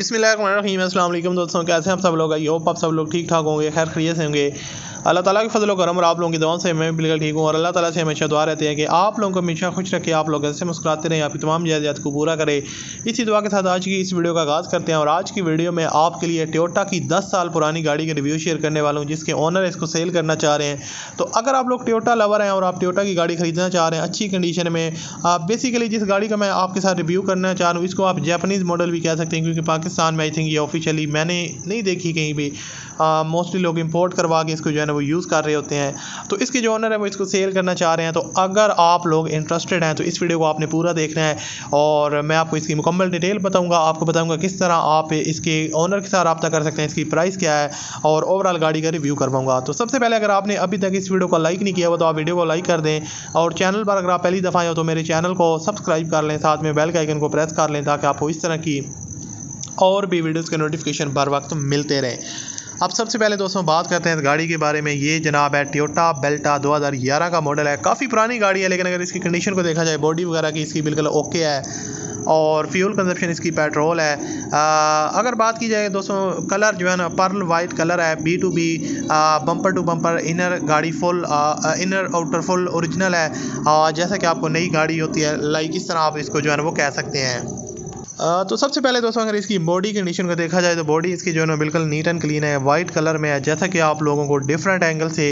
बिस्मिल्लाहिर्रहमानिर्रहीम। अस्सलाम वालेकुम दोस्तों, कैसे हैं आप सब लोग? आई होप आप सब लोग ठीक ठाक होंगे, खैर खैरियत से होंगे। अल्लाह ताला के फजल करम और आप लोगों की दुआओं से मैं बिल्कुल ठीक हूँ। और अल्लाह ताला से हमेशा दुआ रहती है कि आप लोगों को हमेशा खुश रखे, आप लोग ऐसे मुस्कुराते रहें, आपकी तमाम ज़रूरियात को पूरा करे। इसी दुआ के साथ आज की इस वीडियो का आगाज़ करते हैं। और आज की वीडियो में आपके लिए टोयोटा की 10 साल पुरानी गाड़ी के रिव्यू शेयर करने वाला हूँ, जिसके ओनर इसको सेल करना चाह रहे हैं। तो अगर आप लोग टोयोटा लवर हैं और आप टोयोटा की गाड़ी खरीदना चाह रहे हैं अच्छी कंडीशन में, बेसिकली जिस गाड़ी का मैं आपके साथ रिव्यू करना चाह रहा हूँ, इसको आप जापानीज़ मॉडल भी कह सकते हैं, क्योंकि पाकिस्तान में आई थिंक ये ऑफिशियली मैंने नहीं देखी कहीं भी। मोस्टली लोग इंपोर्ट करवा के इसको जो है ना वो यूज़ कर रहे होते हैं। तो इसके जो ओनर है वो इसको सेल करना चाह रहे हैं। तो अगर आप लोग इंटरेस्टेड हैं तो इस वीडियो को आपने पूरा देखना है और मैं आपको इसकी मुकम्मल डिटेल बताऊंगा। आपको बताऊंगा किस तरह आप इसके ओनर के साथ रब्ता कर सकते हैं, इसकी प्राइस क्या है, और ओवरऑल गाड़ी का रिव्यू करवाऊंगा। तो सबसे पहले अगर आपने अभी तक इस वीडियो को लाइक नहीं किया हो तो आप वीडियो को लाइक कर दें, और चैनल पर अगर आप पहली दफ़ा आए हो तो मेरे चैनल को सब्सक्राइब कर लें, साथ में बेल के आइकन को प्रेस कर लें, ताकि आपको इस तरह की और भी वीडियोस के नोटिफिकेशन बर वक्त मिलते रहें। अब सबसे पहले दोस्तों बात करते हैं इस गाड़ी के बारे में। ये जनाब है टोयोटा बेल्टा 2011 का मॉडल है। काफ़ी पुरानी गाड़ी है, लेकिन अगर इसकी कंडीशन को देखा जाए, बॉडी वगैरह की इसकी बिल्कुल ओके है, और फ्यूल कंजप्शन इसकी पेट्रोल है। अगर बात की जाए दोस्तों, कलर जो है ना पर्ल वाइट कलर है, B2B bumper to bumper, inner गाड़ी full, inner outer full original है, जैसा कि आपको नई गाड़ी होती है, लाइक इस तरह आप इसको जो है ना वो कह सकते हैं। तो सबसे पहले दोस्तों अगर इसकी बॉडी कंडीशन को देखा जाए तो बॉडी इसकी जो है ना बिल्कुल नीट एंड क्लीन है, वाइट कलर में है, जैसा कि आप लोगों को डिफरेंट एंगल से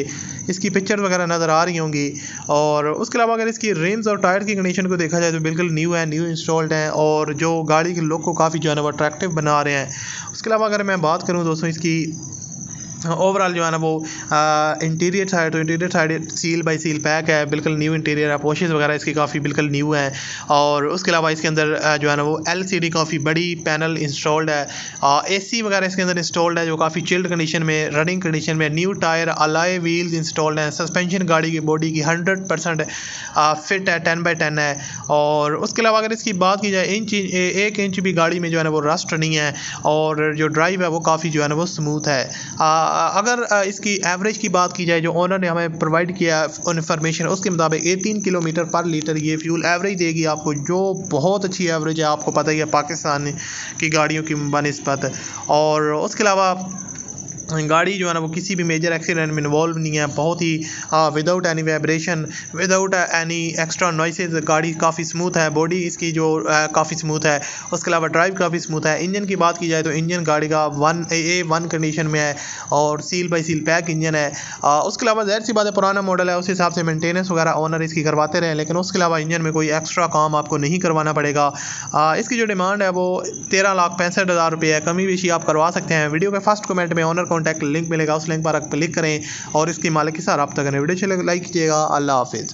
इसकी पिक्चर वगैरह नज़र आ रही होंगी। और उसके अलावा अगर इसकी रिम्स और टायर की कंडीशन को देखा जाए तो बिल्कुल न्यू है, न्यू इंस्टॉल्ड है, और जो गाड़ी के लुक को काफ़ी जो है ना वो अट्रैक्टिव बना रहे हैं। उसके अलावा अगर मैं बात करूँ दोस्तों इसकी ओवरऑल जो है ना वो इंटीरियर साइड, तो interior side seal by seal pack है, बिल्कुल न्यू इंटीरियर है, पोशेस वगैरह इसकी काफ़ी बिल्कुल न्यू है। और उसके अलावा इसके अंदर जो है ना वो LCD काफ़ी बड़ी पैनल इंस्टॉल्ड है, AC वगैरह इसके अंदर इंस्टॉल्ड है, जो काफ़ी चिल्ड कंडीशन में, रनिंग कंडीशन में। New tyre, alloy wheels installed हैं। सस्पेंशन गाड़ी की बॉडी की 100% फिट है, 10/10 है। और उसके अलावा अगर इसकी बात की जाए, 1 इंच भी गाड़ी में जो है ना वो रस्ट नहीं है, और जो ड्राइव है वो काफ़ी जो है ना वो स्मूथ है। अगर इसकी एवरेज की बात की जाए, जो ओनर ने हमें प्रोवाइड किया इन्फॉर्मेशन, उसके मुताबिक 18 किलोमीटर पर लीटर ये फ्यूल एवरेज देगी आपको, जो बहुत अच्छी एवरेज है, आपको पता ही है पाकिस्तान की गाड़ियों की बनिस्बत। और उसके अलावा गाड़ी जो है ना वो किसी भी मेजर एक्सीडेंट में इन्वॉल्व नहीं है, बहुत ही without any vibration, without any extra noises, गाड़ी काफ़ी स्मूथ है, बॉडी इसकी जो काफ़ी स्मूथ है। उसके अलावा ड्राइव काफ़ी स्मूथ है। इंजन की बात की जाए तो इंजन गाड़ी का 1A1 कंडीशन में है, और seal by seal pack engine है। उसके अलावा ज़ाहिर सी बात है पुराना मॉडल है, उस हिसाब से मेंटेनेंस वगैरह ओनर इसकी करवाते रहे, लेकिन उसके अलावा इंजन में कोई एक्स्ट्रा काम आपको नहीं करवाना पड़ेगा। इसकी जो डिमांड है वो 13,65,000 रुपये है। कमी बेशी आप करवा सकते हैं। वीडियो के फर्स्ट कमेंट में ओनर कॉन्टैक्ट लिंक मिलेगा, उस लिंक पर आप क्लिक करें और इसकी मालिक के साथ रब्ता करें। वीडियो चले लाइक कीजिएगा। अल्लाह हाफिज़।